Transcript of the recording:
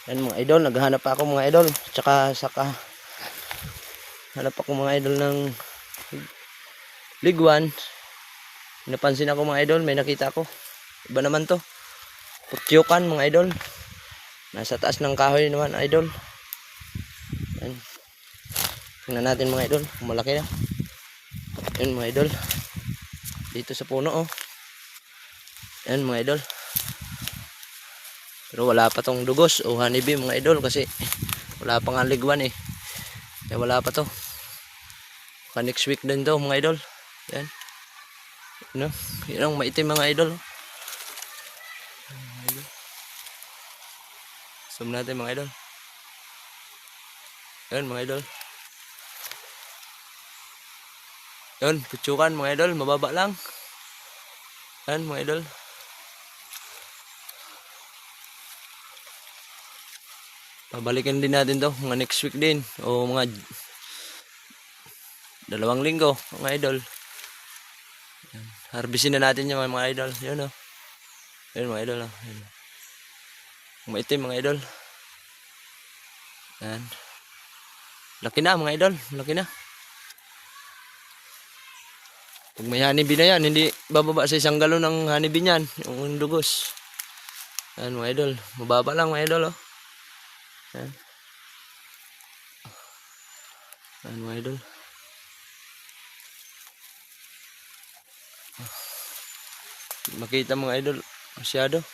Yan mga idol, naghahanap pa ako mga idol. Tsaka saka hanap ako mga idol ng liguan. Napansin ako mga idol, may nakita ako. Iba naman to. Putyukan mga idol. Nasa taas ng kahoy naman idol. Yan. Tingnan natin mga idol, kung malaki na. Yan mga idol. Dito sa puno oh. Yan mga idol. Pero wala pa tong dugos o honeybee mga idol kasi wala pa nga liguan eh. Kaya wala pa to. Baka next week din to mga idol. Yan. No? Yan ang maitim mga idol. Zoom natin mga idol. Yan mga idol. Yan, putsukan mga idol, mababa lang. Yan mga idol. Pabalikan din natin to mga next week din o mga 2 linggo mga idol. Yan. Harvestin na natin yung mga idol. Yan o. Yan mga idol o. Yan. Maitim mga idol. Yan. Laki na mga idol. Laki na. Pag may honeybee na yan, hindi bababa sa 1 galon ng honeybee niyan. Yung dugos. Yan mga idol. Mababa lang mga idol o. Yan. Yan mga idol. Makita mga idol masyado.